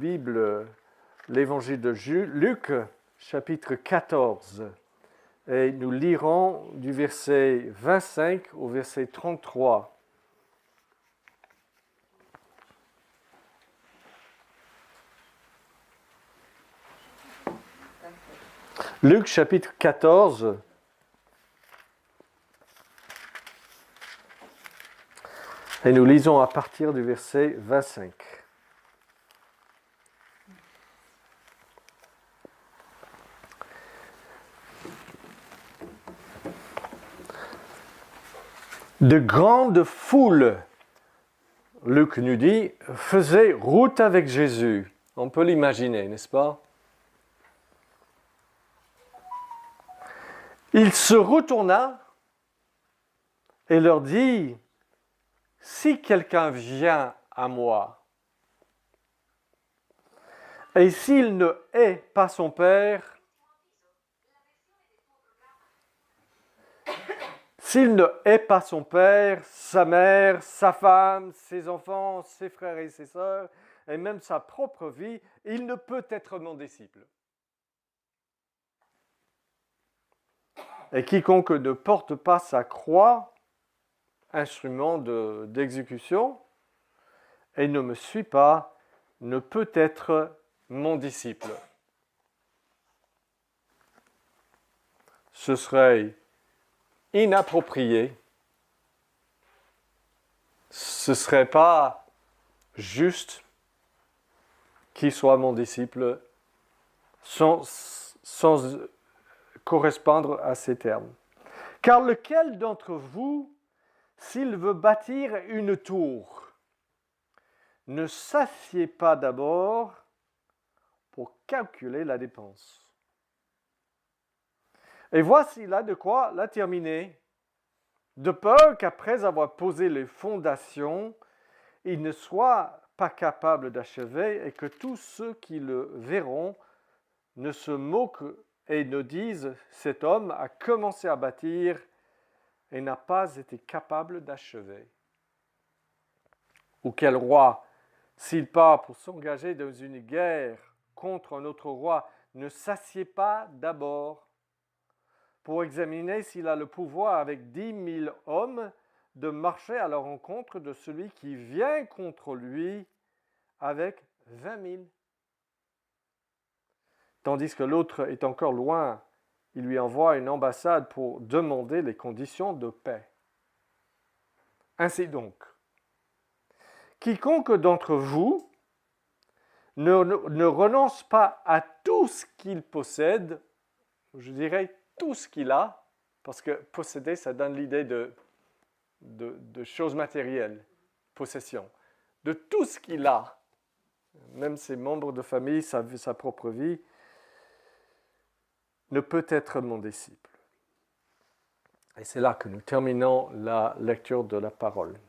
Bible, l'évangile de Luc, chapitre 14. Et nous lirons du verset 25 au verset 33. Luc, chapitre 14. Et nous lisons à partir du verset 25. De grandes foules, Luc nous dit, faisaient route avec Jésus. On peut l'imaginer, n'est-ce pas? Il se retourna et leur dit, « Si quelqu'un vient à moi, et s'il ne hait pas son père, s'il ne hait pas son père, sa mère, sa femme, ses enfants, ses frères et ses sœurs, et même sa propre vie, il ne peut être mon disciple. Et quiconque ne porte pas sa croix, instrument d'exécution, et ne me suit pas, ne peut être mon disciple. » Ce serait inapproprié, ce ne serait pas juste qu'il soit mon disciple sans correspondre à ces termes. Car lequel d'entre vous, s'il veut bâtir une tour, ne s'assied pas d'abord pour calculer la dépense? Et voici là de quoi la terminer, de peur qu'après avoir posé les fondations, il ne soit pas capable d'achever et que tous ceux qui le verront ne se moquent et ne disent « Cet homme a commencé à bâtir et n'a pas été capable d'achever. » Ou quel roi, s'il part pour s'engager dans une guerre contre un autre roi, ne s'assied pas d'abord pour examiner s'il a le pouvoir avec 10 000 hommes de marcher à la rencontre de celui qui vient contre lui avec 20 000. Tandis que l'autre est encore loin, il lui envoie une ambassade pour demander les conditions de paix. Ainsi donc, quiconque d'entre vous ne renonce pas à tout ce qu'il possède, je dirais tout ce qu'il a, parce que posséder, ça donne l'idée de choses matérielles, possession, de tout ce qu'il a, même ses membres de famille, sa propre vie, ne peut être mon disciple. Et c'est là que nous terminons la lecture de la parole.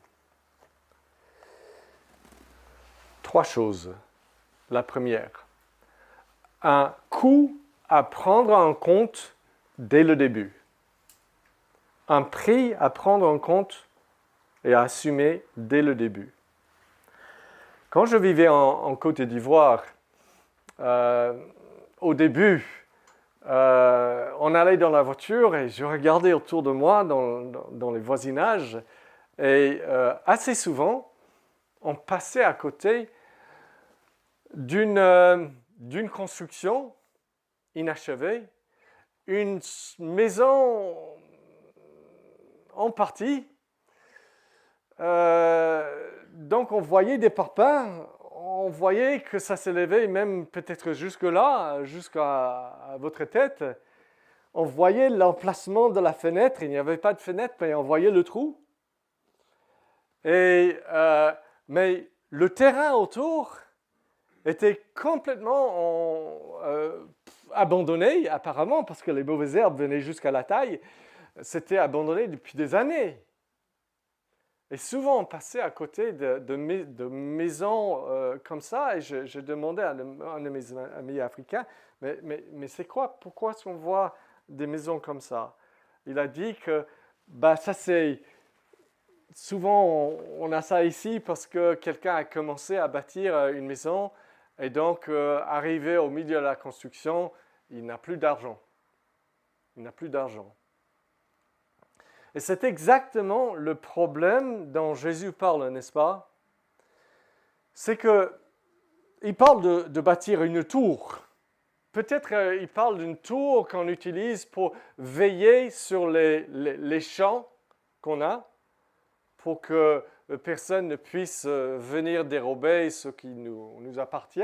3 choses. La première, un coût à prendre en compte dès le début. Un prix à prendre en compte et à assumer dès le début. Quand je vivais en Côte d'Ivoire, au début, on allait dans la voiture et je regardais autour de moi dans les voisinages et assez souvent, on passait à côté d'une construction inachevée, une maison en partie. Donc on voyait des parpaings, on voyait que ça s'élevait même peut-être jusque-là, jusqu'à votre tête. On voyait l'emplacement de la fenêtre, il n'y avait pas de fenêtre, mais on voyait le trou. Mais le terrain autour était complètement abandonné, apparemment, parce que les mauvaises herbes venaient jusqu'à la taille. C'était abandonné depuis des années. Et souvent, on passait à côté de maisons comme ça, et je demandais à un de mes amis africains, mais c'est quoi? Pourquoi est-ce qu'on voit des maisons comme ça? Il a dit que ça c'est... Souvent, on a ça ici parce que quelqu'un a commencé à bâtir une maison Et donc, arrivé au milieu de la construction, il n'a plus d'argent. Il n'a plus d'argent. Et c'est exactement le problème dont Jésus parle, n'est-ce pas? C'est qu'il parle de bâtir une tour. Peut-être il parle d'une tour qu'on utilise pour veiller sur les champs qu'on a, pour que personne ne puisse venir dérober ce qui nous appartient.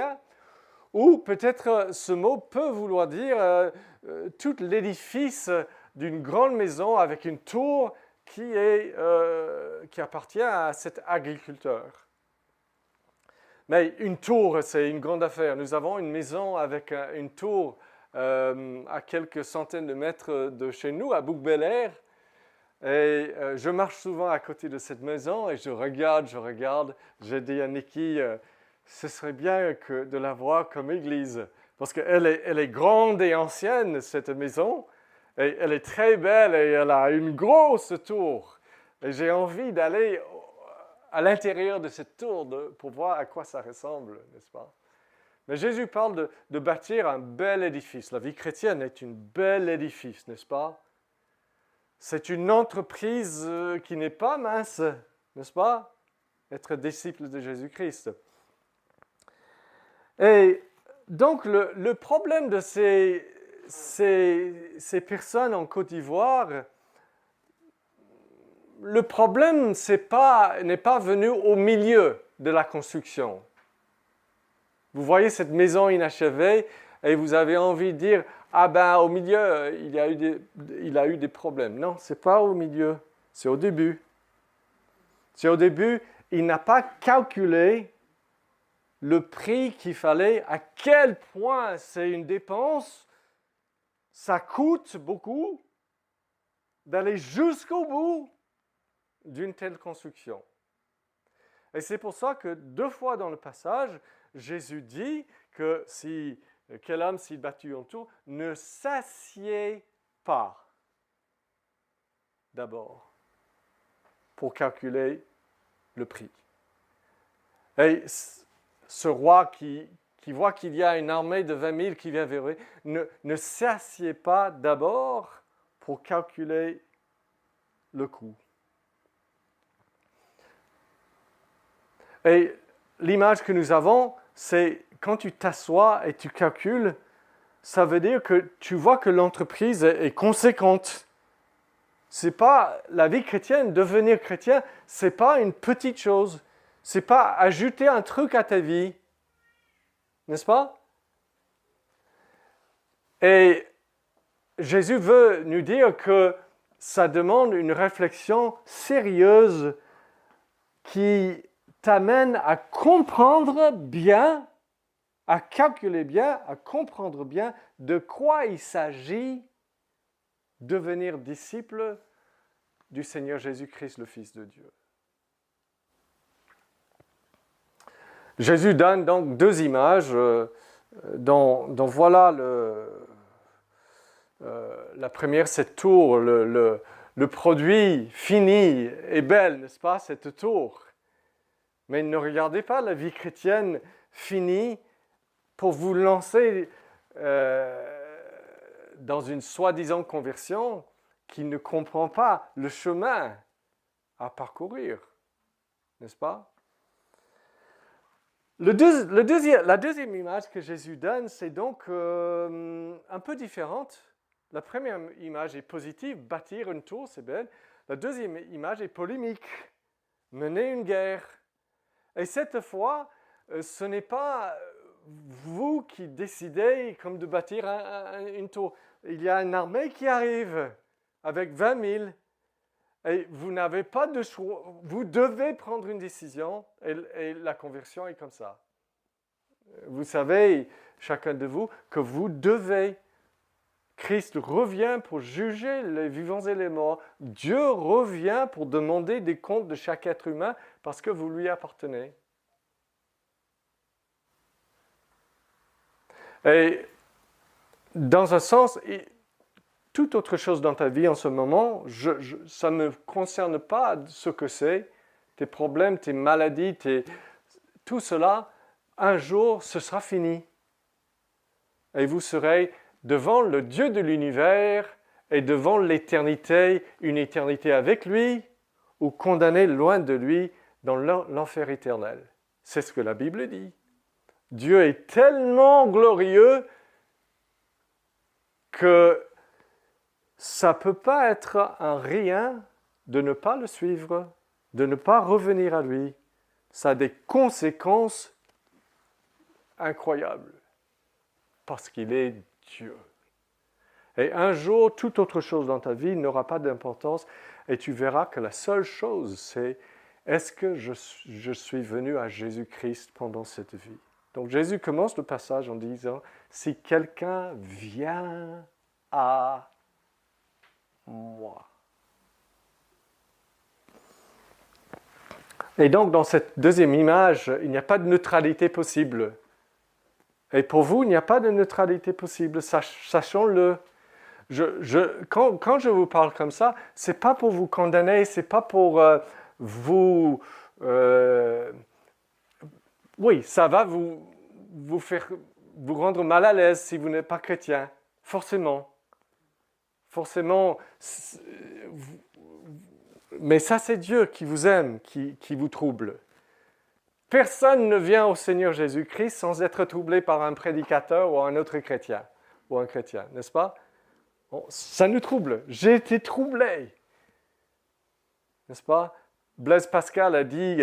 Ou peut-être ce mot peut vouloir dire tout l'édifice d'une grande maison avec une tour qui appartient à cet agriculteur. Mais une tour, c'est une grande affaire. Nous avons une maison avec une tour à quelques centaines de mètres de chez nous, à Bouc-Bel-Air. Et je marche souvent à côté de cette maison et je regarde. J'ai dit à Nikki, ce serait bien de la voir comme église. Parce qu'elle est grande et ancienne, cette maison. Et elle est très belle et elle a une grosse tour. Et j'ai envie d'aller à l'intérieur de cette tour pour voir à quoi ça ressemble, n'est-ce pas? Mais Jésus parle de bâtir un bel édifice. La vie chrétienne est un bel édifice, n'est-ce pas? C'est une entreprise qui n'est pas mince, n'est-ce pas? Être disciple de Jésus-Christ. Et donc, le problème de ces personnes en Côte d'Ivoire, le problème n'est pas venu au milieu de la construction. Vous voyez cette maison inachevée et vous avez envie de dire « Ah ben, au milieu, il a eu des problèmes. » Non, ce n'est pas au milieu, c'est au début. C'est au début, il n'a pas calculé le prix qu'il fallait, à quel point c'est une dépense, ça coûte beaucoup d'aller jusqu'au bout d'une telle construction. Et c'est pour ça que 2 fois dans le passage, Jésus dit que quel homme s'il bâtit une tour ne s'assied pas d'abord pour calculer le prix. Et ce roi qui voit qu'il y a une armée de 20 000 qui vient vers lui, ne s'assied pas d'abord pour calculer le coût. Et l'image que nous avons, c'est quand tu t'assois et tu calcules, ça veut dire que tu vois que l'entreprise est conséquente. C'est pas la vie chrétienne, devenir chrétien, c'est pas une petite chose. C'est pas ajouter un truc à ta vie, n'est-ce pas? Et Jésus veut nous dire que ça demande une réflexion sérieuse qui t'amène à comprendre bien, à calculer bien, à comprendre bien de quoi il s'agit devenir disciple du Seigneur Jésus-Christ, le Fils de Dieu. Jésus donne donc 2 images dont voilà la première, cette tour, le produit fini et belle, n'est-ce pas, cette tour. Mais ne regardez pas la vie chrétienne finie pour vous lancer dans une soi-disant conversion qui ne comprend pas le chemin à parcourir, n'est-ce pas? La deuxième image que Jésus donne, c'est donc un peu différente. La première image est positive, bâtir une tour, c'est belle. La deuxième image est polémique, mener une guerre. Et cette fois, ce n'est pas vous qui décidez comme de bâtir une tour. Il y a une armée qui arrive avec 20 000. Et vous n'avez pas de choix, vous devez prendre une décision et la conversion est comme ça. Vous savez, chacun de vous, que vous devez. Christ revient pour juger les vivants et les morts. Dieu revient pour demander des comptes de chaque être humain parce que vous lui appartenez. Et dans un sens, toute autre chose dans ta vie en ce moment, ça ne me concerne pas ce que c'est, tes problèmes, tes maladies, tout cela, un jour, ce sera fini. Et vous serez devant le Dieu de l'univers et devant l'éternité, une éternité avec lui, ou condamné loin de lui dans l'enfer éternel. C'est ce que la Bible dit. Dieu est tellement glorieux que ça ne peut pas être un rien de ne pas le suivre, de ne pas revenir à lui. Ça a des conséquences incroyables, parce qu'il est Dieu. Et un jour, toute autre chose dans ta vie n'aura pas d'importance, et tu verras que la seule chose, c'est est-ce que je suis venu à Jésus-Christ pendant cette vie? Donc Jésus commence le passage en disant, si quelqu'un vient à moi. Et donc dans cette deuxième image, il n'y a pas de neutralité possible. Et pour vous, il n'y a pas de neutralité possible, sachons-le. Quand je vous parle comme ça, ce n'est pas pour vous condamner, ce n'est pas pour vous... oui, ça va vous faire vous rendre mal à l'aise si vous n'êtes pas chrétien, forcément. Forcément, mais ça c'est Dieu qui vous aime, qui vous trouble. Personne ne vient au Seigneur Jésus-Christ sans être troublé par un prédicateur ou un autre chrétien, ou un chrétien, n'est-ce pas? Bon, ça nous trouble. J'ai été troublé. N'est-ce pas? Blaise Pascal a dit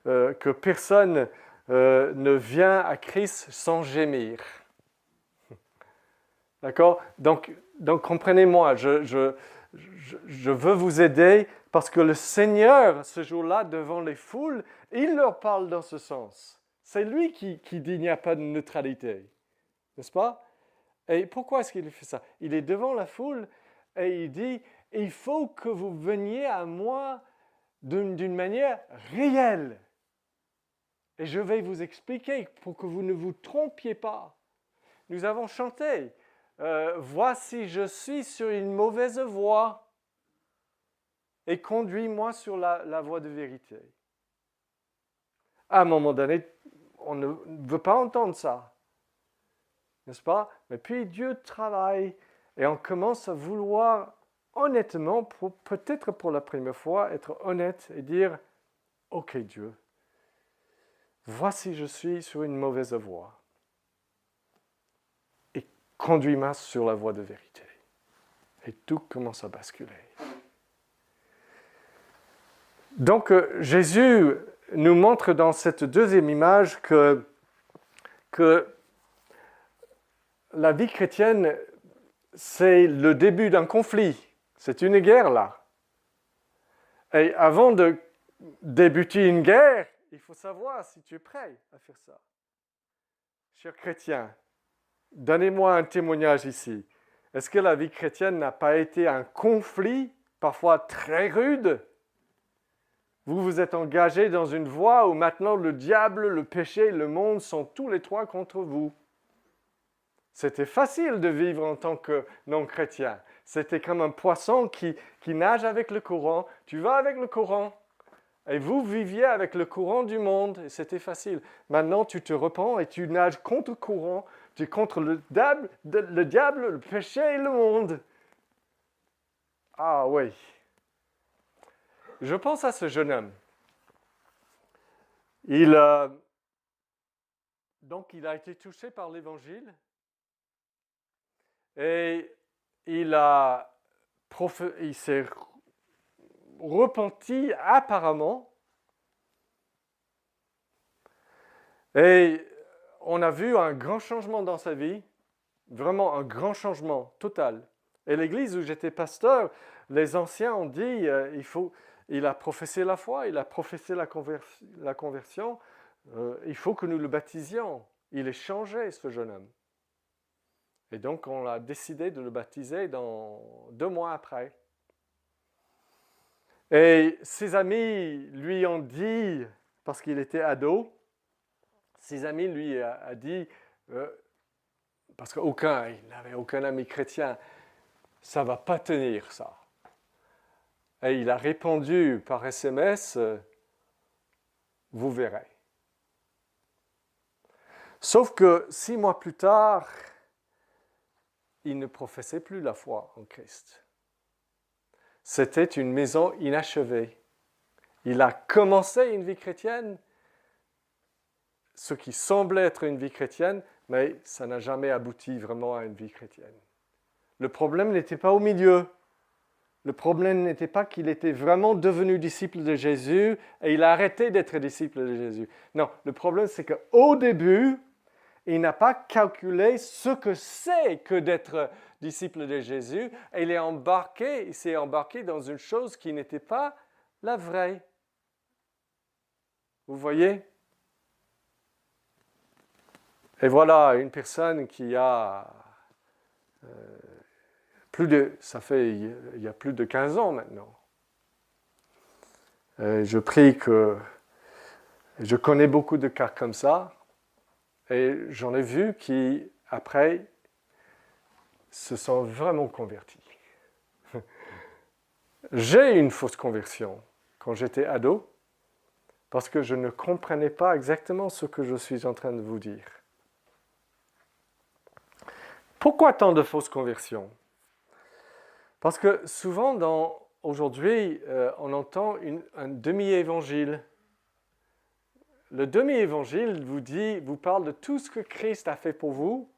que personne ne vient à Christ sans gémir. D'accord? Donc comprenez-moi, je veux vous aider parce que le Seigneur, ce jour-là, devant les foules, il leur parle dans ce sens. C'est lui qui dit qu'il n'y a pas de neutralité. N'est-ce pas? Et pourquoi est-ce qu'il fait ça? Il est devant la foule et il dit, il faut que vous veniez à moi d'une manière réelle. Et je vais vous expliquer pour que vous ne vous trompiez pas. Nous avons chanté, voici je suis sur une mauvaise voie et conduis-moi sur la voie de vérité. À un moment donné, on ne veut pas entendre ça. N'est-ce pas? Mais puis Dieu travaille et on commence à vouloir honnêtement, peut-être pour la première fois, être honnête et dire « Ok Dieu, voici je suis sur une mauvaise voie et conduis-moi sur la voie de vérité. » Et tout commence à basculer. Donc Jésus nous montre dans cette deuxième image que la vie chrétienne, c'est le début d'un conflit. C'est une guerre là. Et avant de débuter une guerre, il faut savoir si tu es prêt à faire ça. Chers chrétiens, donnez-moi un témoignage ici. Est-ce que la vie chrétienne n'a pas été un conflit, parfois très rude? Vous vous êtes engagé dans une voie où maintenant le diable, le péché, le monde sont tous les trois contre vous. C'était facile de vivre en tant que non-chrétien. C'était comme un poisson qui nage avec le courant. Tu vas avec le courant. Et vous viviez avec le courant du monde. Et c'était facile. Maintenant, tu te repens et tu nages contre le courant. Tu es contre le diable, le péché et le monde. Ah oui. Je pense à ce jeune homme. Donc, il a été touché par l'Évangile. Et il s'est repenti apparemment. Et on a vu un grand changement dans sa vie, vraiment un grand changement total. Et l'église où j'étais pasteur, les anciens ont dit, il a professé la foi, il a professé la conversion, il faut que nous le baptisions. Il est changé, ce jeune homme. Et donc, on a décidé de le baptiser 2 mois après. Et ses amis lui ont dit, parce qu'il était ado, ses amis lui ont dit, parce qu'il n'avait aucun ami chrétien, ça ne va pas tenir ça. Et il a répondu par SMS, vous verrez. Sauf que 6 mois plus tard, il ne professait plus la foi en Christ. C'était une maison inachevée. Il a commencé une vie chrétienne, ce qui semblait être une vie chrétienne, mais ça n'a jamais abouti vraiment à une vie chrétienne. Le problème n'était pas au milieu. Le problème n'était pas qu'il était vraiment devenu disciple de Jésus et il a arrêté d'être disciple de Jésus. Non, le problème c'est qu'au début, il n'a pas calculé ce que c'est que d'être disciple de Jésus et il s'est embarqué dans une chose qui n'était pas la vraie. Vous voyez? Et voilà une personne qui a il y a plus de 15 ans maintenant. Je prie que je connais beaucoup de cas comme ça et j'en ai vu qui, après, se sont vraiment convertis. J'ai une fausse conversion quand j'étais ado parce que je ne comprenais pas exactement ce que je suis en train de vous dire. Pourquoi tant de fausses conversions? Parce que souvent, aujourd'hui, on entend un demi-évangile. Le demi-évangile vous parle de tout ce que Christ a fait pour vous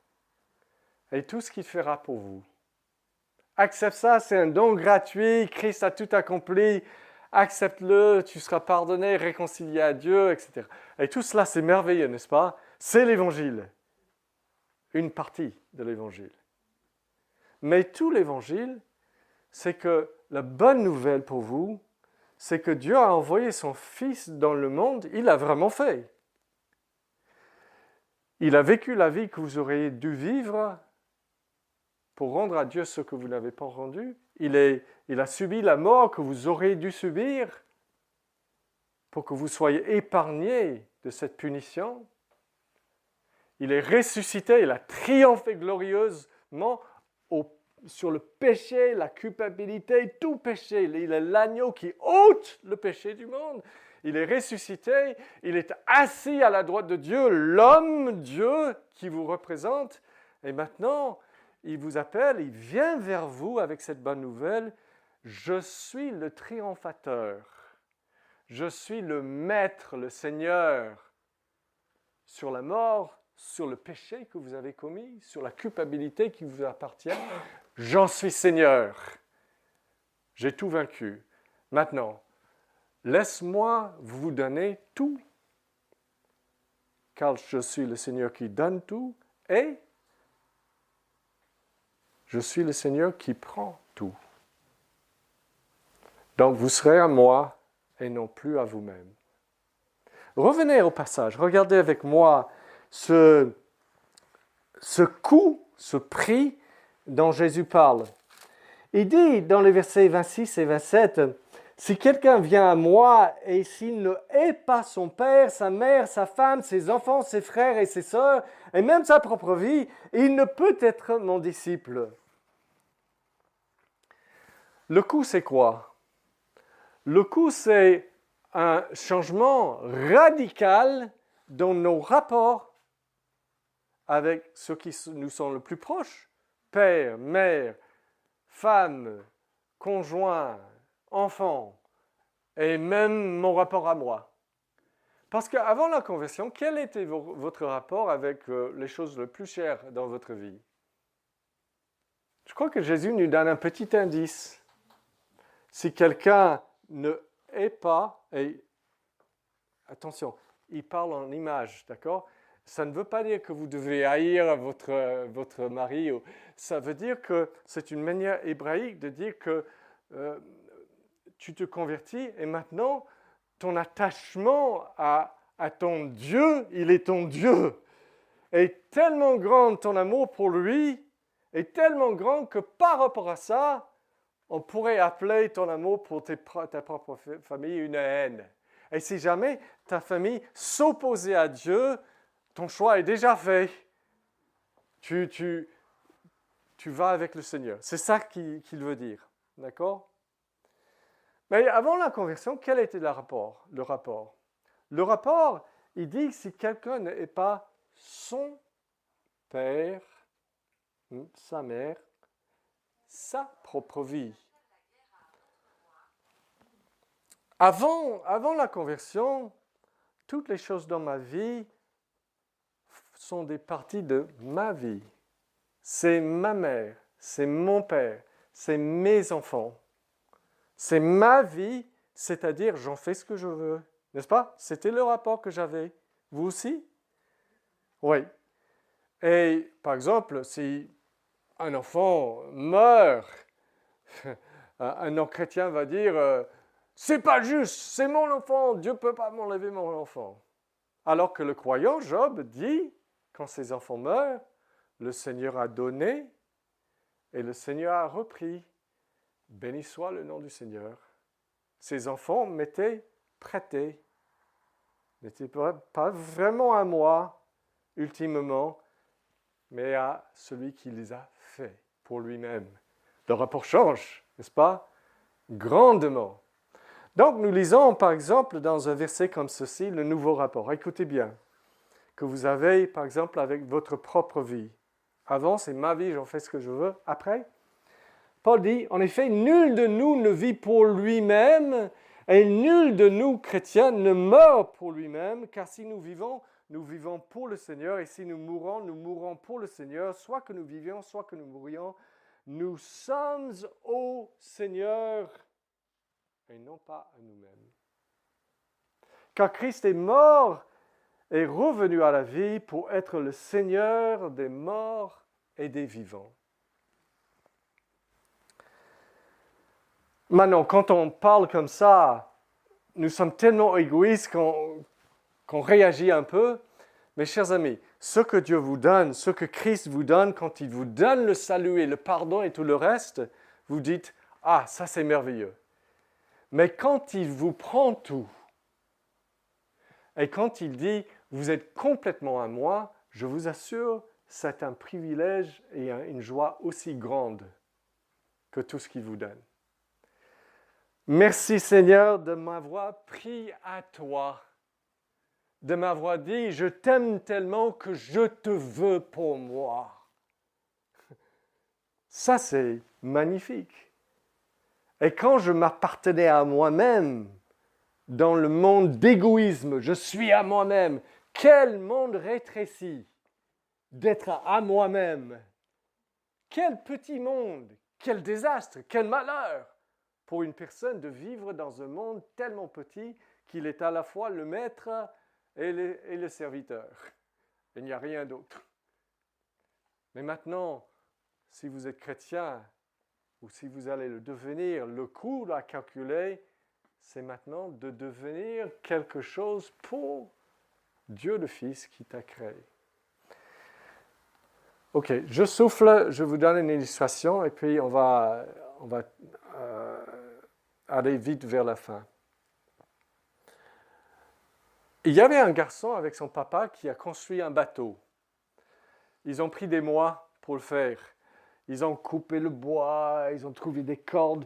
et tout ce qu'il fera pour vous. Accepte ça, c'est un don gratuit, Christ a tout accompli, accepte-le, tu seras pardonné, réconcilié à Dieu, etc. Et tout cela, c'est merveilleux, n'est-ce pas? C'est l'évangile. Une partie de l'évangile. Mais tout l'évangile, c'est que la bonne nouvelle pour vous, c'est que Dieu a envoyé son Fils dans le monde, il l'a vraiment fait. Il a vécu la vie que vous auriez dû vivre pour rendre à Dieu ce que vous n'avez pas rendu. Il a subi la mort que vous auriez dû subir pour que vous soyez épargnés de cette punition. Il est ressuscité, il a triomphé glorieusement sur le péché, la culpabilité, tout péché. Il est l'agneau qui ôte le péché du monde. Il est ressuscité, il est assis à la droite de Dieu, l'homme Dieu qui vous représente. Et maintenant, il vous appelle, il vient vers vous avec cette bonne nouvelle. Je suis le triomphateur. Je suis le maître, le Seigneur sur la mort, sur le péché que vous avez commis, sur la culpabilité qui vous appartient. J'en suis Seigneur. J'ai tout vaincu. Maintenant, laisse-moi vous donner tout, car je suis le Seigneur qui donne tout, et je suis le Seigneur qui prend tout. Donc vous serez à moi et non plus à vous-même. Revenez au passage, regardez avec moi ce coût, ce prix dont Jésus parle. Il dit dans les versets 26 et 27, « Si quelqu'un vient à moi et s'il ne hait pas son père, sa mère, sa femme, ses enfants, ses frères et ses sœurs, et même sa propre vie, il ne peut être mon disciple. » Le coût, c'est quoi? Le coût, c'est un changement radical dans nos rapports avec ceux qui nous sont le plus proches, père, mère, femme, conjoint, enfant, et même mon rapport à moi. Parce qu'avant la conversion, quel était votre rapport avec les choses les plus chères dans votre vie? Je crois que Jésus nous donne un petit indice. Si quelqu'un ne hait pas, et attention, il parle en image, d'accord? Ça ne veut pas dire que vous devez haïr votre mari. Ça veut dire que c'est une manière hébraïque de dire que tu te convertis et maintenant, ton attachement à ton Dieu, il est ton Dieu. Est tellement grand ton amour pour lui, est tellement grand que par rapport à ça, on pourrait appeler ton amour pour ta propre famille une haine. Et si jamais ta famille s'opposait à Dieu, ton choix est déjà fait. Tu vas avec le Seigneur. C'est ça qu'il veut dire. D'accord? Mais avant la conversion, quel était le rapport? Le rapport, il dit que si quelqu'un n'est pas son père, sa mère, sa propre vie. Avant la conversion, toutes les choses dans ma vie sont des parties de ma vie. C'est ma mère, c'est mon père, c'est mes enfants. C'est ma vie, c'est-à-dire j'en fais ce que je veux. N'est-ce pas? C'était le rapport que j'avais. Vous aussi? Oui. Et par exemple, si un enfant meurt, un non-chrétien va dire c'est pas juste, c'est mon enfant, Dieu ne peut pas m'enlever mon enfant. Alors que le croyant, Job, dit, quand ses enfants meurent, le Seigneur a donné et le Seigneur a repris. Béni soit le nom du Seigneur. Ses enfants m'étaient prêtés, n'étaient pas vraiment à moi, ultimement, mais à celui qui les a faits pour lui-même. Le rapport change, n'est-ce pas? Grandement. Donc, nous lisons, par exemple, dans un verset comme ceci, le nouveau rapport. Écoutez bien, que vous avez, par exemple, avec votre propre vie. Avant, c'est ma vie, j'en fais ce que je veux. Après, Paul dit, en effet, nul de nous ne vit pour lui-même, et nul de nous, chrétiens, ne meurt pour lui-même, car si nous vivons pour le Seigneur, et si nous mourons pour le Seigneur, soit que nous vivions, soit que nous mourions, nous sommes au Seigneur, et non pas à nous-mêmes. Car Christ est mort et revenu à la vie pour être le Seigneur des morts et des vivants. Maintenant, quand on parle comme ça, nous sommes tellement égoïstes qu'on réagit un peu. Mes chers amis, ce que Dieu vous donne, ce que Christ vous donne, quand il vous donne le salut et le pardon et tout le reste, vous dites « Ah, ça c'est merveilleux ». Mais quand il vous prend tout, et quand il dit « Vous êtes complètement à moi », je vous assure, c'est un privilège et une joie aussi grande que tout ce qu'il vous donne. Merci Seigneur de m'avoir pris à toi, de m'avoir dit « Je t'aime tellement que je te veux pour moi ». Ça, c'est magnifique. Et quand je m'appartenais à moi-même, dans le monde d'égoïsme, je suis à moi-même, quel monde rétréci d'être à moi-même. Quel petit monde, quel désastre, quel malheur pour une personne de vivre dans un monde tellement petit qu'il est à la fois le maître et le serviteur. Il n'y a rien d'autre. Mais maintenant, si vous êtes chrétien, ou si vous allez le devenir, le coût à calculer, c'est maintenant de devenir quelque chose pour Dieu le Fils qui t'a créé. Ok, je souffle, je vous donne une illustration et puis on va aller vite vers la fin. Il y avait un garçon avec son papa qui a construit un bateau. Ils ont pris des mois pour le faire. Ils ont coupé le bois, ils ont trouvé des cordes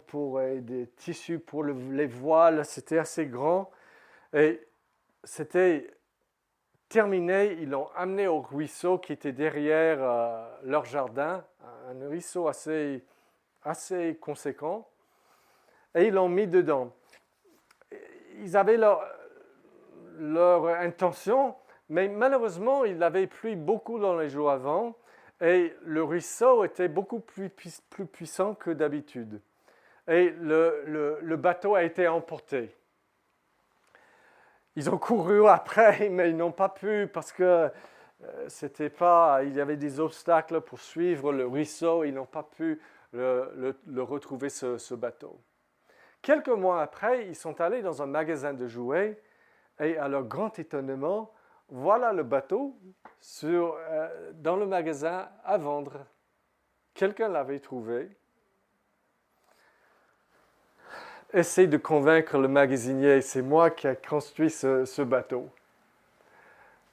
des tissus pour les voiles. C'était assez grand. Et c'était terminé. Ils l'ont amené au ruisseau qui était derrière leur jardin, un ruisseau assez conséquent. Et ils l'ont mis dedans. Ils avaient leur intention, mais malheureusement, il avait plu beaucoup dans les jours avant. Et le ruisseau était beaucoup plus puissant que d'habitude. Et le bateau a été emporté. Ils ont couru après, mais ils n'ont pas pu parce que il y avait des obstacles pour suivre le ruisseau. Ils n'ont pas pu le retrouver, ce bateau. Quelques mois après, ils sont allés dans un magasin de jouets et à leur grand étonnement, voilà le bateau dans le magasin à vendre. Quelqu'un l'avait trouvé. Essaye de convaincre le magasinier, c'est moi qui ai construit ce bateau.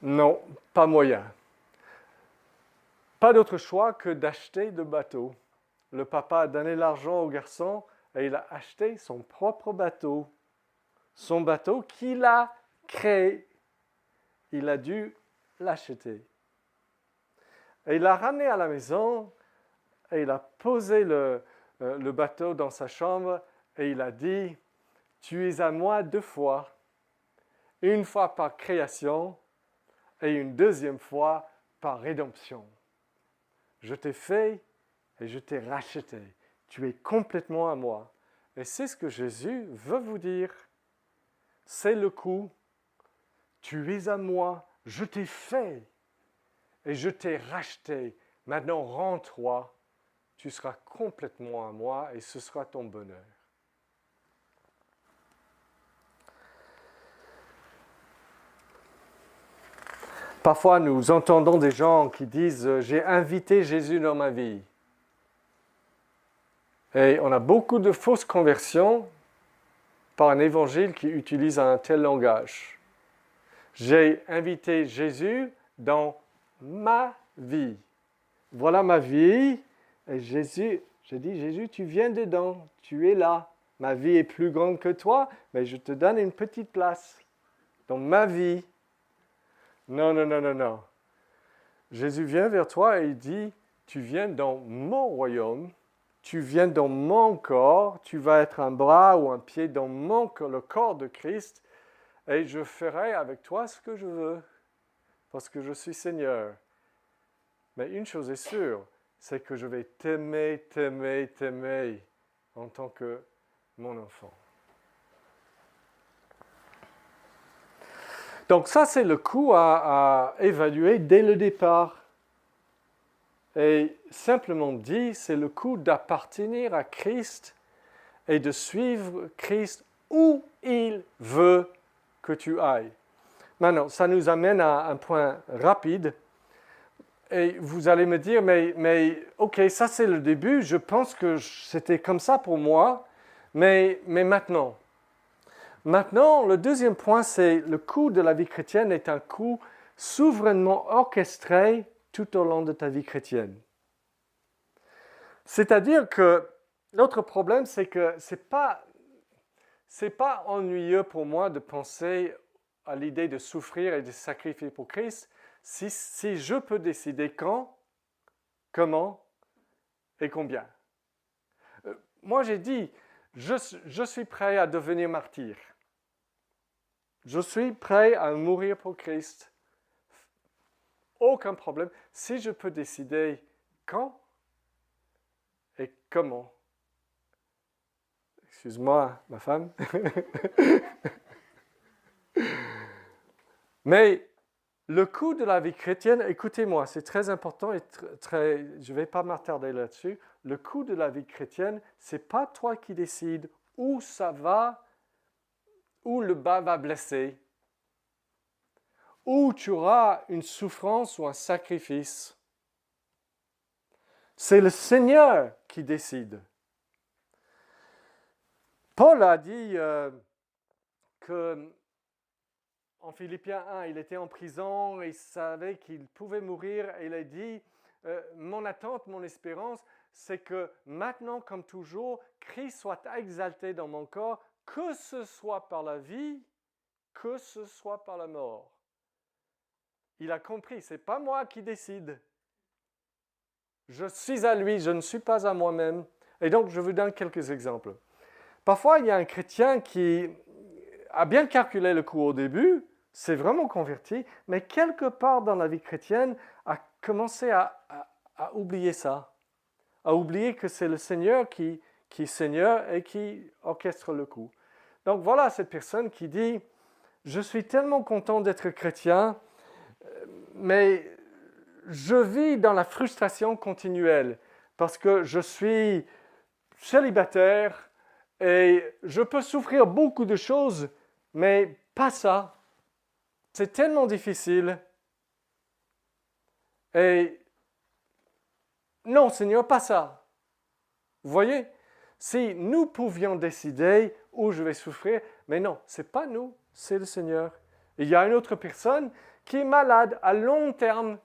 Non, pas moyen. Pas d'autre choix que d'acheter le bateau. Le papa a donné l'argent au garçon et il a acheté son propre bateau. Son bateau qu'il a créé. Il a dû l'acheter. Et il l'a ramené à la maison et il a posé le bateau dans sa chambre et il a dit, tu es à moi 2 fois, une fois par création et une deuxième fois par rédemption. Je t'ai fait et je t'ai racheté. Tu es complètement à moi. Et c'est ce que Jésus veut vous dire. C'est le coup. Tu es à moi, je t'ai fait et je t'ai racheté. Maintenant, rends-toi. Tu seras complètement à moi et ce sera ton bonheur. Parfois, nous entendons des gens qui disent « J'ai invité Jésus dans ma vie ». Et on a beaucoup de fausses conversions par un évangile qui utilise un tel langage. J'ai invité Jésus dans ma vie. Voilà ma vie. Et Jésus, j'ai dit, Jésus, tu viens dedans, tu es là. Ma vie est plus grande que toi, mais je te donne une petite place dans ma vie. Non, non, non, non, non. Jésus vient vers toi et il dit, tu viens dans mon royaume, tu viens dans mon corps, tu vas être un bras ou un pied dans mon corps, le corps de Christ, et je ferai avec toi ce que je veux, parce que je suis Seigneur. Mais une chose est sûre, c'est que je vais t'aimer, t'aimer, t'aimer en tant que mon enfant. Donc ça, c'est le coup à évaluer dès le départ. Et simplement dit, c'est le coup d'appartenir à Christ et de suivre Christ où il veut que tu ailles. Maintenant, ça nous amène à un point rapide. Et vous allez me dire, mais ok, ça c'est le début, je pense que c'était comme ça pour moi, mais maintenant. Maintenant, le deuxième point, c'est le coup de la vie chrétienne est un coup souverainement orchestré tout au long de ta vie chrétienne. C'est-à-dire que l'autre problème, c'est que c'est pas ennuyeux pour moi de penser à l'idée de souffrir et de sacrifier pour Christ si je peux décider quand, comment et combien. Moi, j'ai dit, je suis prêt à devenir martyr. Je suis prêt à mourir pour Christ. Aucun problème. Si je peux décider quand et comment. Excuse-moi, ma femme. Mais le coût de la vie chrétienne, écoutez-moi, c'est très important et je ne vais pas m'attarder là-dessus. Le coût de la vie chrétienne, ce n'est pas toi qui décides où ça va, où le bas va blesser, où tu auras une souffrance ou un sacrifice. C'est le Seigneur qui décide. Paul a dit que en Philippiens 1, il était en prison et il savait qu'il pouvait mourir. Et il a dit, mon attente, mon espérance, c'est que maintenant, comme toujours, Christ soit exalté dans mon corps, que ce soit par la vie, que ce soit par la mort. Il a compris, ce n'est pas moi qui décide. Je suis à lui, je ne suis pas à moi-même. Et donc, je vous donne quelques exemples. Parfois, il y a un chrétien qui a bien calculé le coût au début, s'est vraiment converti, mais quelque part dans la vie chrétienne, a commencé à oublier ça, à oublier que c'est le Seigneur qui est Seigneur et qui orchestre le coup. Donc voilà cette personne qui dit, je suis tellement content d'être chrétien, mais je vis dans la frustration continuelle parce que je suis célibataire et je peux souffrir beaucoup de choses, mais pas ça. C'est tellement difficile. Et non, Seigneur, pas ça. Vous voyez? Si nous pouvions décider où je vais souffrir, mais non, ce n'est pas nous, c'est le Seigneur. Il y a une autre personne qui est malade à long terme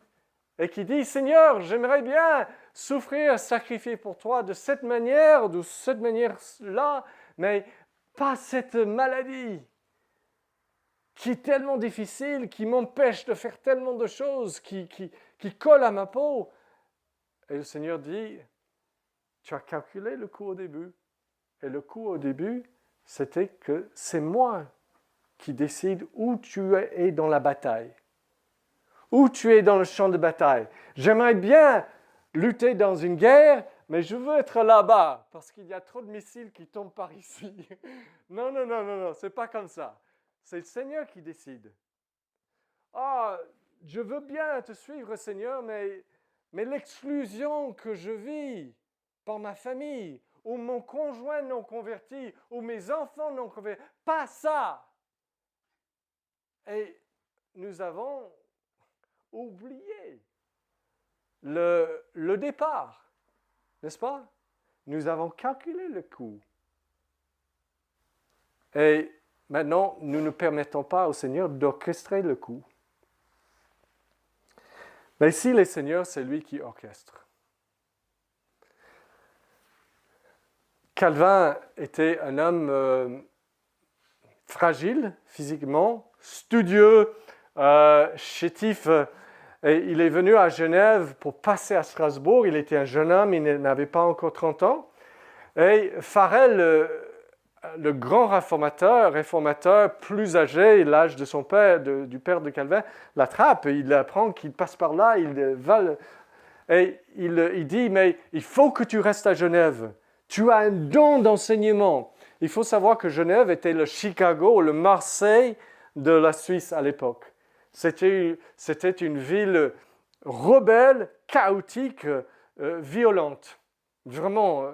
et qui dit, Seigneur, j'aimerais bien souffrir, sacrifier pour toi de cette manière, de cette manière-là, mais pas cette maladie qui est tellement difficile, qui m'empêche de faire tellement de choses, qui qui colle à ma peau. Et le Seigneur dit, tu as calculé le coût au début. Et le coût au début, c'était que c'est moi qui décide où tu es dans la bataille, où tu es dans le champ de bataille. J'aimerais bien lutter dans une guerre, mais je veux être là-bas parce qu'il y a trop de missiles qui tombent par ici. Non, non, non, non, non, c'est pas comme ça. C'est le Seigneur qui décide. Ah, je veux bien te suivre, Seigneur, mais l'exclusion que je vis par ma famille, ou mon conjoint non converti, ou mes enfants non convertis, pas ça. Et nous avons oublié le départ, n'est-ce pas? Nous avons calculé le coût. Et maintenant, nous ne permettons pas au Seigneur d'orchestrer le coût. Mais ici, le Seigneur, c'est lui qui orchestre. Calvin était un homme fragile physiquement, studieux, chétif. Et il est venu à Genève pour passer à Strasbourg. Il était un jeune homme, il n'avait pas encore 30 ans. Et Farel, le grand réformateur plus âgé, l'âge de son père, du père de Calvin, l'attrape. Il apprend qu'il passe par là, il va. Et il dit, mais il faut que tu restes à Genève. Tu as un don d'enseignement. Il faut savoir que Genève était le Chicago, le Marseille de la Suisse à l'époque. C'était une ville rebelle, chaotique, violente. Vraiment.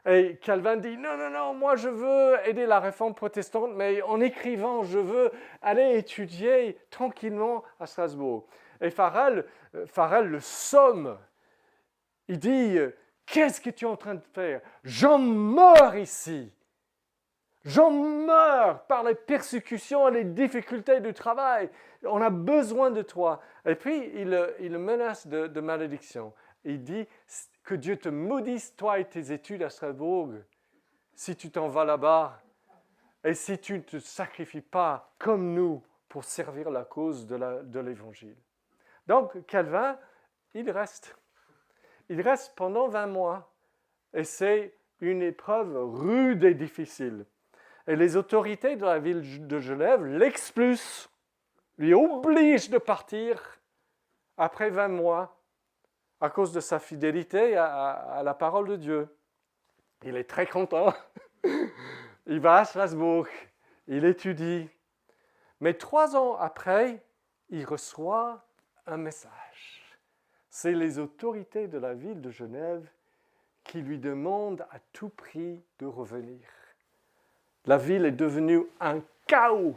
Et Calvin dit, non, non, non, moi je veux aider la réforme protestante, mais en écrivant, je veux aller étudier tranquillement à Strasbourg. Et Farel le somme. Il dit, qu'est-ce que tu es en train de faire? J'en meurs ici. J'en meurs par les persécutions et les difficultés du travail. On a besoin de toi. Et puis, il le menace de malédiction. Il dit que Dieu te maudisse, toi et tes études à Strasbourg, si tu t'en vas là-bas et si tu ne te sacrifies pas comme nous pour servir la cause de l'Évangile. Donc, Calvin, il reste. Il reste pendant 20 mois. Et c'est une épreuve rude et difficile. Et les autorités de la ville de Genève l'expulsent, lui obligent de partir après 20 mois à cause de sa fidélité à la parole de Dieu. Il est très content. Il va à Strasbourg, il étudie. Mais 3 ans après, il reçoit un message. C'est les autorités de la ville de Genève qui lui demandent à tout prix de revenir. La ville est devenue un chaos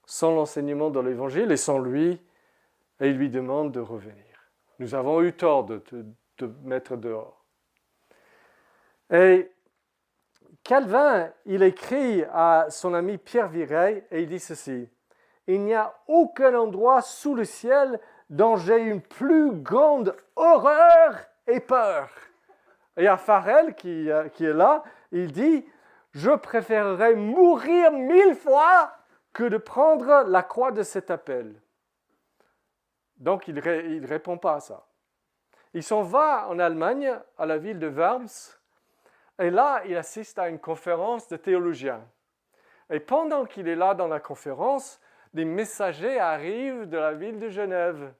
sans l'enseignement de l'Évangile et sans lui, et il lui demande de revenir. Nous avons eu tort de te mettre dehors. Et Calvin, il écrit à son ami Pierre Viret et il dit ceci, « Il n'y a aucun endroit sous le ciel dont j'ai une plus grande horreur et peur. » Et à Farel, qui est là, il dit, « Je préférerais mourir 1000 fois que de prendre la croix de cet appel. » Donc, il ne répond pas à ça. Il s'en va en Allemagne, à la ville de Worms, et là, il assiste à une conférence de théologiens. Et pendant qu'il est là dans la conférence, des messagers arrivent de la ville de Genève,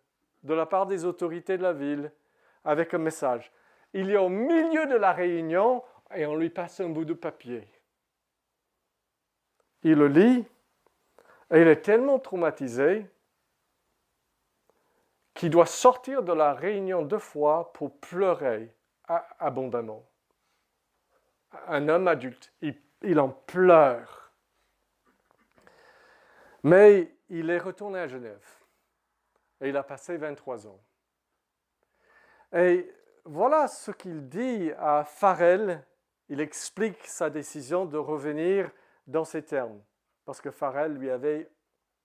de la part des autorités de la ville, avec un message. Il est au milieu de la réunion et on lui passe un bout de papier. Il le lit et il est tellement traumatisé qu'il doit sortir de la réunion 2 fois pour pleurer abondamment. Un homme adulte, il en pleure. Mais il est retourné à Genève et il a passé 23 ans. Et voilà ce qu'il dit à Farel. Il explique sa décision de revenir dans ces termes, parce que Farel lui avait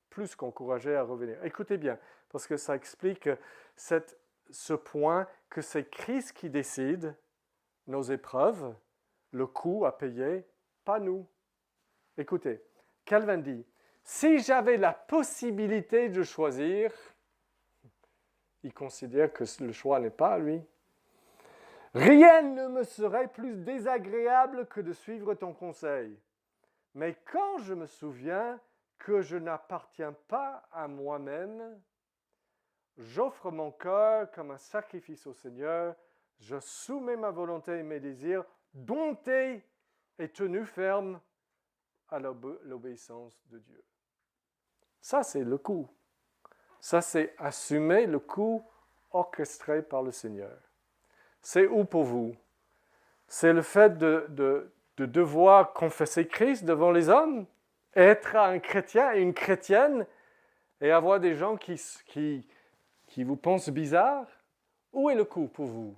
plus qu'encouragé à revenir. Écoutez bien, parce que ça explique ce point que c'est Christ qui décide nos épreuves, le coût à payer, pas nous. Écoutez, Calvin dit, si j'avais la possibilité de choisir, Il considère que le choix n'est pas à lui. Rien ne me serait plus désagréable que de suivre ton conseil. Mais quand je me souviens que je n'appartiens pas à moi-même, j'offre mon cœur comme un sacrifice au Seigneur, je soumets ma volonté et mes désirs, dompté et tenu ferme à l'obéissance de Dieu. Ça, c'est le coup. Ça, c'est assumer le coup orchestré par le Seigneur. C'est où pour vous? C'est le fait de devoir confesser Christ devant les hommes, être un chrétien et une chrétienne, et avoir des gens qui vous pensent bizarre? Où est le coup pour vous?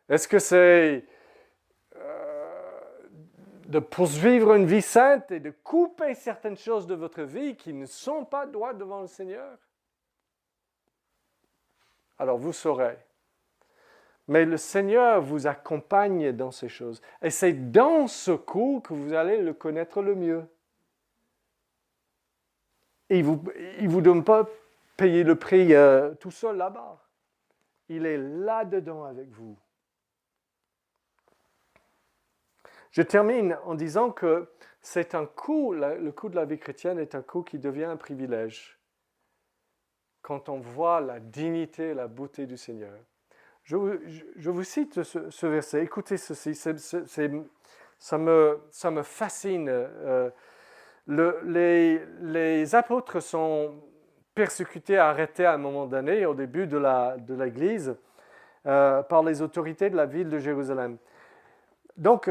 Est-ce que c'est de poursuivre une vie sainte et de couper certaines choses de votre vie qui ne sont pas droites devant le Seigneur? Alors vous saurez. Mais le Seigneur vous accompagne dans ces choses. Et c'est dans ce coup que vous allez le connaître le mieux. Et il ne vous donne pas payer le prix tout seul là-bas. Il est là-dedans avec vous. Je termine en disant que c'est un coup, le coup de la vie chrétienne est un coup qui devient un privilège. Quand on voit la dignité et la beauté du Seigneur. Je vous cite ce verset. Écoutez ceci, ça me fascine. Les apôtres sont persécutés, arrêtés à un moment donné, au début de l'Église, par les autorités de la ville de Jérusalem. Donc,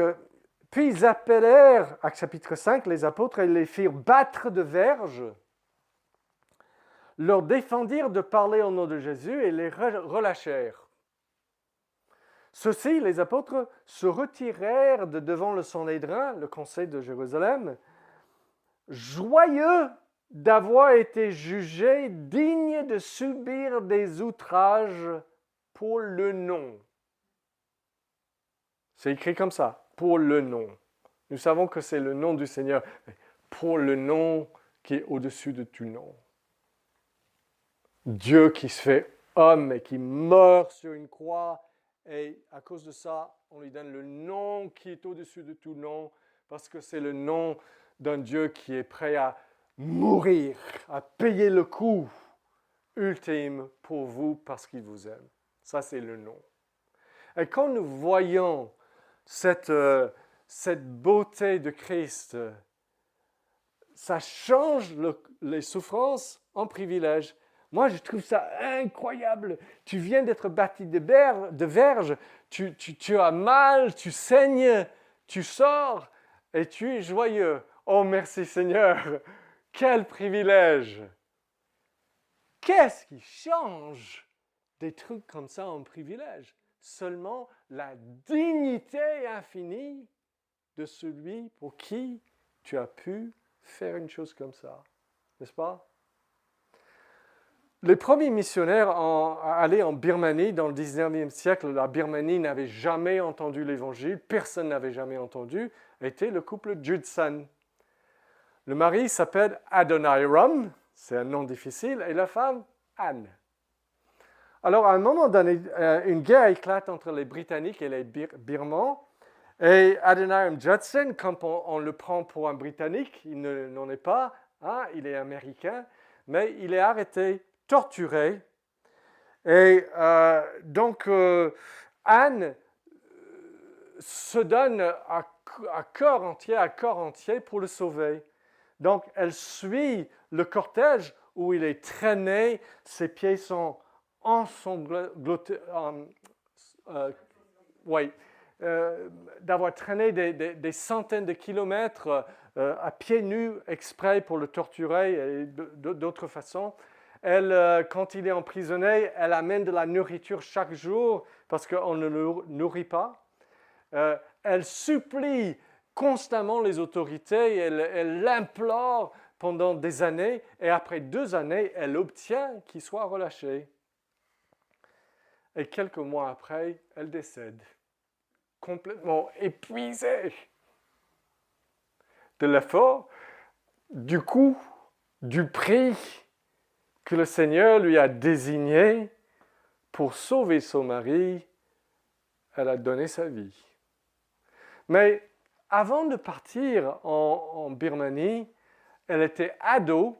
puis ils appelèrent, Actes chapitre 5, les apôtres, et les firent battre de verges, leur défendirent de parler au nom de Jésus et les relâchèrent. Ceux-ci, les apôtres, se retirèrent de devant le Sanhédrin, le conseil de Jérusalem, joyeux d'avoir été jugés dignes de subir des outrages pour le nom. C'est écrit comme ça, pour le nom. Nous savons que c'est le nom du Seigneur, mais pour le nom qui est au-dessus de tout nom. Dieu qui se fait homme et qui meurt sur une croix, et à cause de ça, on lui donne le nom qui est au-dessus de tout nom, parce que c'est le nom d'un Dieu qui est prêt à mourir, à payer le coût ultime pour vous parce qu'il vous aime. Ça, c'est le nom. Et quand nous voyons cette beauté de Christ, ça change les souffrances en privilèges. Moi, je trouve ça incroyable. Tu viens d'être baptisé de verge, tu as mal, tu saignes, tu sors et tu es joyeux. Oh, merci Seigneur, quel privilège! Qu'est-ce qui change des trucs comme ça en privilège? Seulement la dignité infinie de celui pour qui tu as pu faire une chose comme ça, n'est-ce pas? Les premiers missionnaires allaient en Birmanie dans le 19e siècle. La Birmanie n'avait jamais entendu l'Évangile, personne n'avait jamais entendu, était le couple Judson. Le mari s'appelle Adoniram, c'est un nom difficile, et la femme, Anne. Alors, à un moment donné, une guerre éclate entre les Britanniques et les Birmans, et Adoniram Judson, quand on le prend pour un Britannique, il n'en est pas, hein, il est américain, mais il est arrêté, torturé, et donc Anne se donne à corps entier pour le sauver. Donc elle suit le cortège où il est traîné, ses pieds sont ensanglantés, d'avoir traîné des centaines de kilomètres à pieds nus exprès pour le torturer et d'autres façons. Elle, quand il est emprisonné, elle amène de la nourriture chaque jour parce qu'on ne le nourrit pas. Elle supplie constamment les autorités, elle l'implore pendant des années et après 2 années, elle obtient qu'il soit relâché. Et quelques mois après, elle décède, complètement épuisée de l'effort, du coût, du prix que le Seigneur lui a désigné pour sauver son mari, elle a donné sa vie. Mais avant de partir en Birmanie, elle était ado,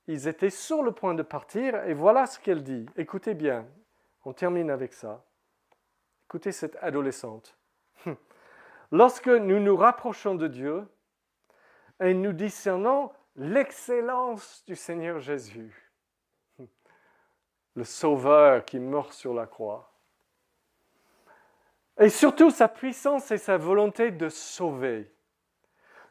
ils étaient sur le point de partir, et voilà ce qu'elle dit. Écoutez bien, on termine avec ça. Écoutez cette adolescente. Lorsque nous nous rapprochons de Dieu et nous discernons l'excellence du Seigneur Jésus, le Sauveur qui meurt sur la croix, et surtout sa puissance et sa volonté de sauver.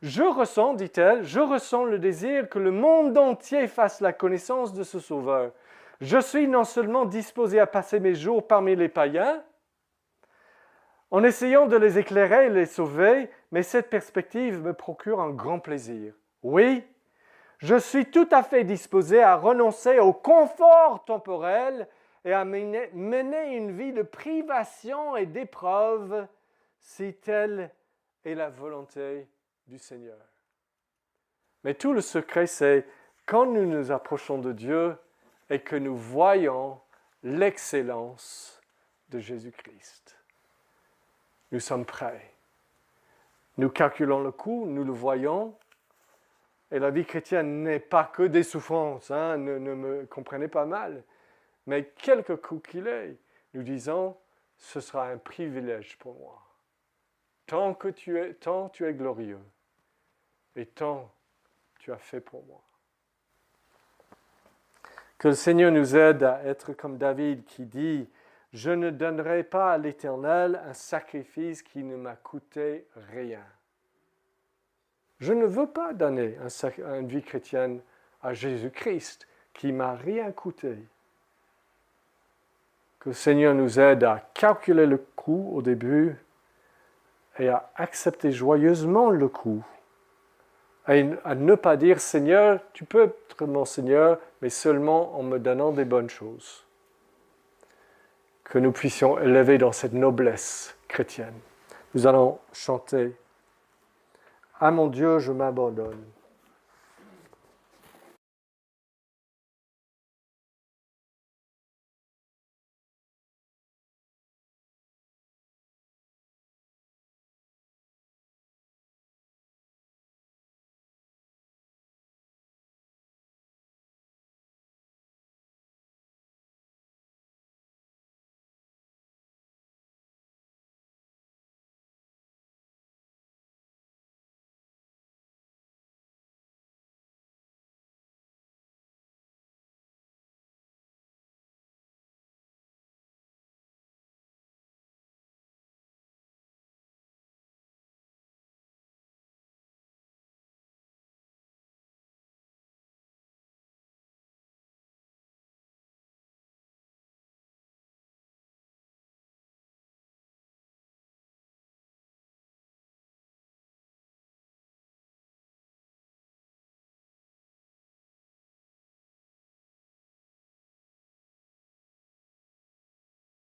Je ressens, dit-elle, je ressens le désir que le monde entier fasse la connaissance de ce Sauveur. Je suis non seulement disposé à passer mes jours parmi les païens, en essayant de les éclairer et les sauver, mais cette perspective me procure un grand plaisir. Oui, je suis tout à fait disposé à renoncer au confort temporel et à mener une vie de privation et d'épreuve si telle est la volonté du Seigneur. Mais tout le secret, c'est quand nous nous approchons de Dieu et que nous voyons l'excellence de Jésus-Christ. Nous sommes prêts. Nous calculons le coût, nous le voyons. Et la vie chrétienne n'est pas que des souffrances, ne me comprenez pas mal. Mais quelque coup qu'il est, nous disons, ce sera un privilège pour moi. Tant tu es glorieux et tant tu as fait pour moi. Que le Seigneur nous aide à être comme David qui dit « Je ne donnerai pas à l'Éternel un sacrifice qui ne m'a coûté rien. » Je ne veux pas donner une vie chrétienne à Jésus-Christ qui ne m'a rien coûté. Que le Seigneur nous aide à calculer le coût au début et à accepter joyeusement le coût. Et à ne pas dire « Seigneur, tu peux être mon Seigneur, mais seulement en me donnant des bonnes choses. » Que nous puissions élever dans cette noblesse chrétienne. Nous allons chanter « À mon Dieu, je m'abandonne ».